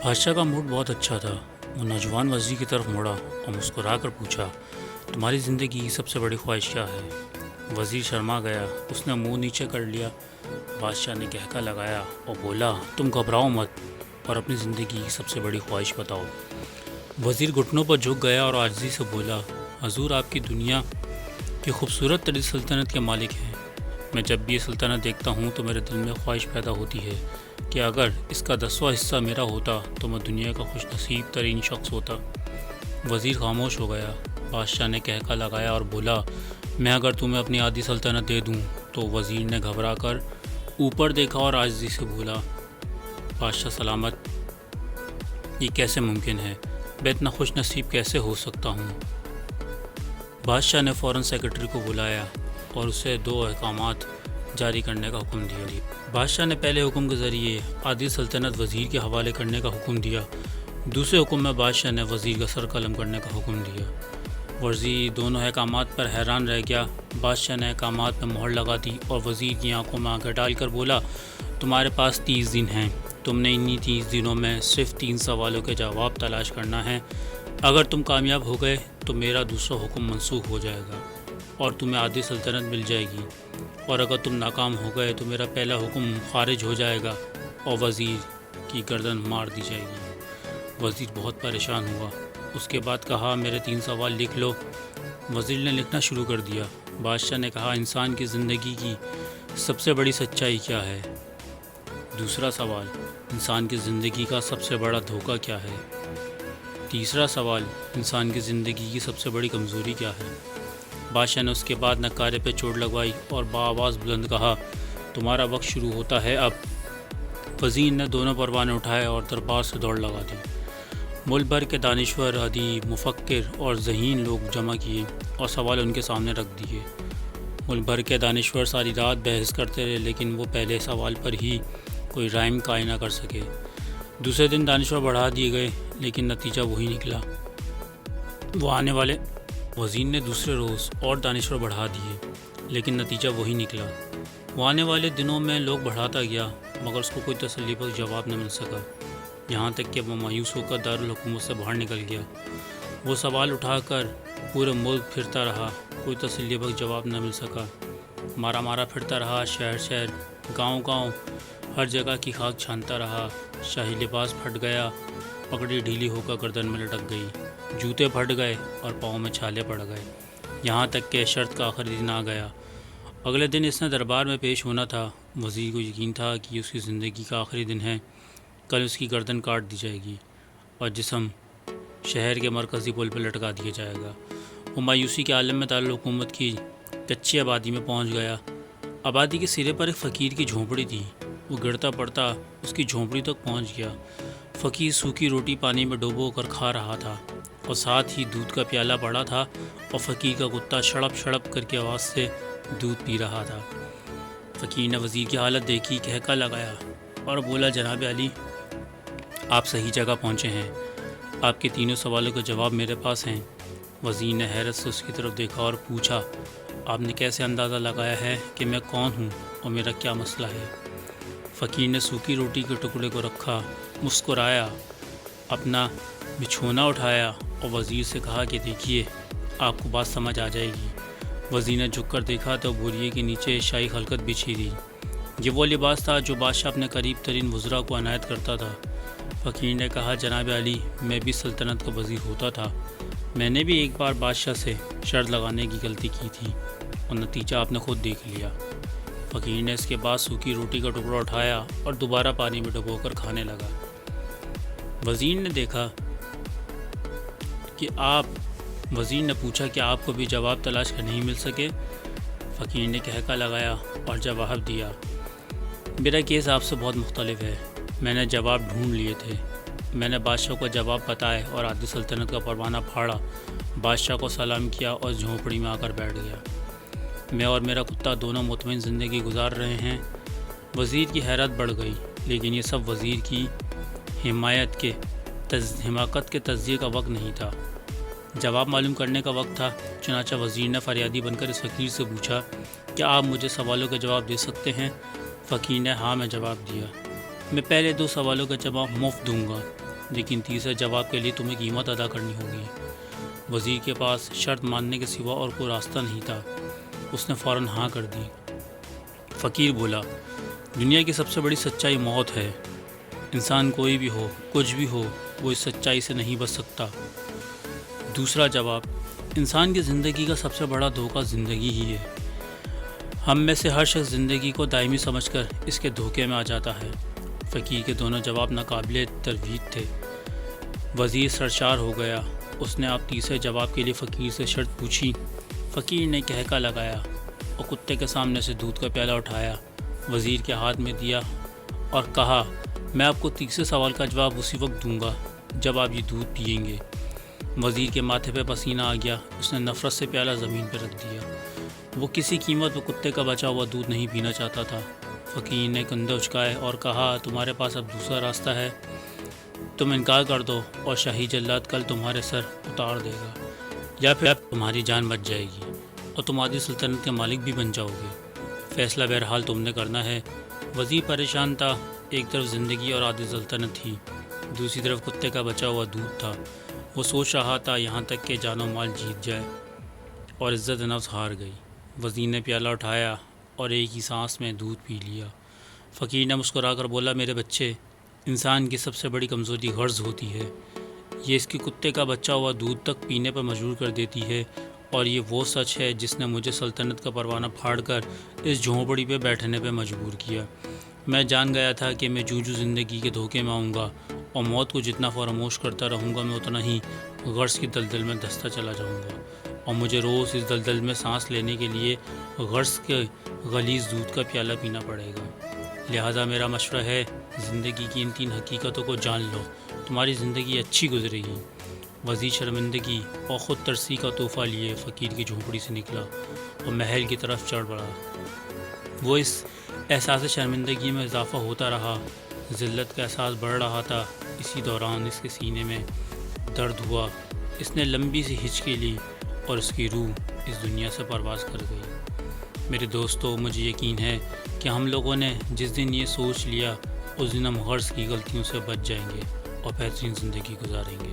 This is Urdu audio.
بادشاہ کا موڈ بہت اچھا تھا۔ وہ نوجوان وزیر کی طرف مڑا اور مسکرا کر پوچھا، تمہاری زندگی کی سب سے بڑی خواہش کیا ہے؟ وزیر شرما گیا، اس نے منہ نیچے کر لیا۔ بادشاہ نے کہکا لگایا اور بولا، تم گھبراؤ مت اور اپنی زندگی کی سب سے بڑی خواہش بتاؤ۔ وزیر گھٹنوں پر جھک گیا اور عاجزی سے بولا، حضور آپ کی دنیا کی خوبصورت ترین سلطنت کے مالک ہیں۔ میں جب بھی یہ سلطنت دیکھتا ہوں تو میرے دل میں خواہش پیدا ہوتی ہے کہ اگر اس کا 10واں حصہ میرا ہوتا تو میں دنیا کا خوش نصیب ترین شخص ہوتا۔ وزیر خاموش ہو گیا۔ بادشاہ نے کہکا لگایا اور بولا، میں اگر تمہیں اپنی آدھی سلطنت دے دوں تو وزیر نے گھبرا کر اوپر دیکھا اور عاجزی سے بولا، بادشاہ سلامت، یہ کیسے ممکن ہے؟ میں اتنا خوش نصیب کیسے ہو سکتا ہوں؟ بادشاہ نے فوراً سیکرٹری کو بلایا اور اسے 2 احکامات جاری کرنے کا حکم دیا۔ بادشاہ نے پہلے حکم کے ذریعے آدھی سلطنت وزیر کے حوالے کرنے کا حکم دیا۔ دوسرے حکم میں بادشاہ نے وزیر کا سر قلم کرنے کا حکم دیا۔ وزیر دونوں احکامات پر حیران رہ گیا۔ بادشاہ نے احکامات میں مہر لگا دی اور وزیر کی آنکھوں میں آنکھیں ڈال کر بولا، تمہارے پاس 30 دن ہیں۔ تم نے انہی 30 دنوں میں صرف 3 سوالوں کے جواب تلاش کرنا ہے۔ اگر تم کامیاب ہو گئے تو میرا دوسرا حکم منسوخ ہو جائے گا اور تمہیں آدھی سلطنت مل جائے گی، اور اگر تم ناکام ہو گئے تو میرا پہلا حکم خارج ہو جائے گا اور وزیر کی گردن مار دی جائے گی۔ وزیر بہت پریشان ہوا۔ اس کے بعد کہا، میرے 3 سوال لکھ لو۔ وزیر نے لکھنا شروع کر دیا۔ بادشاہ نے کہا، انسان کی زندگی کی سب سے بڑی سچائی کیا ہے؟ دوسرا سوال، انسان کی زندگی کا سب سے بڑا دھوکہ کیا ہے؟ تیسرا سوال، انسان کی زندگی کی سب سے بڑی کمزوری کیا ہے؟ بادشاہ نے اس کے بعد نکارے پہ چوٹ لگوائی اور بآواز بلند کہا، تمہارا وقت شروع ہوتا ہے اب۔ وزیر نے دونوں پروانے اٹھائے اور دربار سے دوڑ لگا دی۔ ملک بھر کے دانشور، ادیب، مفکر اور ذہین لوگ جمع کیے اور سوال ان کے سامنے رکھ دیے۔ ملک بھر کے دانشور ساری رات بحث کرتے رہے، لیکن وہ پہلے سوال پر ہی کوئی رائے قائم نہ کر سکے۔ دوسرے دن دانشور بڑھا دیے گئے، لیکن نتیجہ وہی نکلا۔ وہ آنے والے وزیر نے دوسرے روز اور دانشور بڑھا دیے، لیکن نتیجہ وہی نکلا۔ وہ آنے والے دنوں میں لوگ بڑھاتا گیا، مگر اس کو کوئی تسلی بخش جواب نہ مل سکا، یہاں تک کہ وہ مایوس ہو کر دارالحکومت سے باہر نکل گیا۔ وہ سوال اٹھا کر پورے ملک پھرتا رہا، کوئی تسلی بخش جواب نہ مل سکا۔ مارا مارا پھرتا رہا، شہر شہر، گاؤں گاؤں، ہر جگہ کی خاک چھانتا رہا۔ شاہی لباس پھٹ گیا، پگڑی ڈھیلی ہو کر گردن میں لٹک گئی، جوتے پھٹ گئے اور پاؤں میں چھالے پڑ گئے، یہاں تک کہ شرط کا آخری دن آ گیا۔ اگلے دن اس نے دربار میں پیش ہونا تھا۔ وزیر کو یقین تھا کہ اس کی زندگی کا آخری دن ہے، کل اس کی گردن کاٹ دی جائے گی اور جسم شہر کے مرکزی پل پہ لٹکا دیا جائے گا۔ وہ مایوسی کے عالم میں دارالحکومت کی کچی آبادی میں پہنچ گیا۔ آبادی کے سرے پر ایک فقیر کی جھونپڑی تھی۔ وہ گرتا پڑتا اس کی جھونپڑی تک پہنچ گیا۔ فقیر سوکھی روٹی پانی میں ڈبو کر کھا رہا تھا اور ساتھ ہی دودھ کا پیالہ پڑا تھا اور فقیر کا کتا شڑپ شڑپ کر کے آواز سے دودھ پی رہا تھا۔ فقیر نے وزیر کی حالت دیکھی، کہکا لگایا اور بولا، جناب عالی، آپ صحیح جگہ پہنچے ہیں، آپ کے تینوں سوالوں کے جواب میرے پاس ہیں۔ وزیر نے حیرت سے اس کی طرف دیکھا اور پوچھا، آپ نے کیسے اندازہ لگایا ہے کہ میں کون ہوں اور میرا کیا مسئلہ ہے؟ فقیر نے سوکھی روٹی کے ٹکڑے کو رکھا، مسکرایا، اپنا بچھونا اٹھایا اور وزیر سے کہا کہ دیکھیے، آپ کو بات سمجھ آ جائے گی۔ وزیر نے جھک کر دیکھا تو بوریے کے نیچے شاہی خلقت بچھی تھی۔ یہ وہ لباس تھا جو بادشاہ اپنے قریب ترین وزراء کو عنایت کرتا تھا۔ فقیر نے کہا، جناب عالی، میں بھی سلطنت کا وزیر ہوتا تھا، میں نے بھی ایک بار بادشاہ سے شرط لگانے کی غلطی کی تھی اور نتیجہ آپ نے خود دیکھ لیا۔ فقیر نے اس کے بعد سوکھی روٹی کا ٹکڑا اٹھایا اور دوبارہ پانی میں ڈبو کر کھانے لگا۔ وزیر نے پوچھا کہ آپ کو بھی جواب تلاش کر نہیں مل سکے؟ فقیر نے کہکا لگایا اور جواب دیا، میرا کیس آپ سے بہت مختلف ہے، میں نے جواب ڈھونڈ لیے تھے۔ میں نے بادشاہ کو جواب بتائے اور آدھی سلطنت کا پروانہ پھاڑا، بادشاہ کو سلام کیا اور جھونپڑی میں آ کر بیٹھ گیا۔ میں اور میرا کتا دونوں مطمئن زندگی گزار رہے ہیں۔ وزیر کی حیرت بڑھ گئی، لیکن یہ سب وزیر کی حماقت کے تجزیے کا وقت نہیں تھا، جواب معلوم کرنے کا وقت تھا۔ چنانچہ وزیر نے فریادی بن کر اس فقیر سے پوچھا، کیا آپ مجھے سوالوں کا جواب دے سکتے ہیں؟ فقیر نے ہاں میں جواب دیا۔ میں پہلے 2 سوالوں کا جواب مفت دوں گا، لیکن تیسرے جواب کے لیے تمہیں قیمت ادا کرنی ہوگی۔ وزیر کے پاس شرط ماننے کے سوا اور کوئی راستہ نہیں تھا۔ اس نے فوراً ہاں کر دی۔ فقیر بولا، دنیا کی سب سے بڑی سچائی موت ہے۔ انسان کوئی بھی ہو، کچھ بھی ہو، وہ اس سچائی سے نہیں بچ سکتا۔ دوسرا جواب، انسان کی زندگی کا سب سے بڑا دھوکہ زندگی ہی ہے۔ ہم میں سے ہر شخص زندگی کو دائمی سمجھ کر اس کے دھوکے میں آ جاتا ہے۔ فقیر کے دونوں جواب ناقابل تردید تھے۔ وزیر سرشار ہو گیا۔ اس نے آپ تیسرے جواب کے لیے فقیر سے شرط پوچھی۔ فقیر نے کہکا لگایا اور کتے کے سامنے سے دودھ کا پیالہ اٹھایا، وزیر کے ہاتھ میں دیا اور کہا، میں آپ کو تیسرے سوال کا جواب اسی وقت دوں گا جب آپ یہ دودھ پئیں گے۔ وزیر کے ماتھے پہ پسینہ آ گیا۔ اس نے نفرت سے پیالہ زمین پہ رکھ دیا۔ وہ کسی قیمت پہ کتے کا بچا ہوا دودھ نہیں پینا چاہتا تھا۔ فقیر نے کندھے اچکائے اور کہا، تمہارے پاس اب دوسرا راستہ ہے۔ تم انکار کر دو اور شاہی جلاد کل تمہارے سر اتار دے گا، یا پھر تمہاری جان بچ جائے گی اور تم آدھی سلطنت کے مالک بھی بن جاؤ گے۔ فیصلہ بہرحال تم نے کرنا ہے۔ وزیر پریشان تھا۔ ایک طرف زندگی اور آدھی سلطنت تھی، دوسری طرف کتے کا بچا ہوا دودھ تھا۔ وہ سوچ رہا تھا یہاں تک کہ جان و مال جیت جائے اور عزت نفس ہار گئی۔ وزیر نے پیالہ اٹھایا اور ایک ہی سانس میں دودھ پی لیا۔ فقیر نے مسکرا کر بولا، میرے بچے، انسان کی سب سے بڑی کمزوری غرض ہوتی ہے۔ یہ اس کی کتے کا بچا ہوا دودھ تک پینے پر مجبور کر دیتی ہے، اور یہ وہ سچ ہے جس نے مجھے سلطنت کا پروانہ پھاڑ کر اس جھونپڑی پہ بیٹھنے پہ مجبور کیا۔ میں جان گیا تھا کہ میں جو زندگی کے دھوکے میں آؤں گا اور موت کو جتنا فراموش کرتا رہوں گا، میں اتنا ہی غرض کی دلدل میں دھستا چلا جاؤں گا، اور مجھے روز اس دلدل میں سانس لینے کے لیے غرض کے غلیظ دودھ کا پیالہ پینا پڑے گا۔ لہٰذا میرا مشورہ ہے، زندگی کی ان 3 حقیقتوں کو جان لو، تمہاری زندگی اچھی گزرے گی۔ وزیر شرمندگی اور خود ترسی کا تحفہ لیے فقیر کی جھونپڑی سے نکلا اور محل کی طرف چڑھ پڑا۔ وہ اس احساس شرمندگی میں اضافہ ہوتا رہا، ذلت کا احساس بڑھ رہا تھا۔ اسی دوران اس کے سینے میں درد ہوا۔ اس نے لمبی سی ہچکی لی اور اس کی روح اس دنیا سے پرواز کر گئی۔ میرے دوستو، مجھے یقین ہے کہ ہم لوگوں نے جس دن یہ سوچ لیا، اس دن ہم غرض کی غلطیوں سے بچ جائیں گے اور بہترین زندگی گزاریں گے۔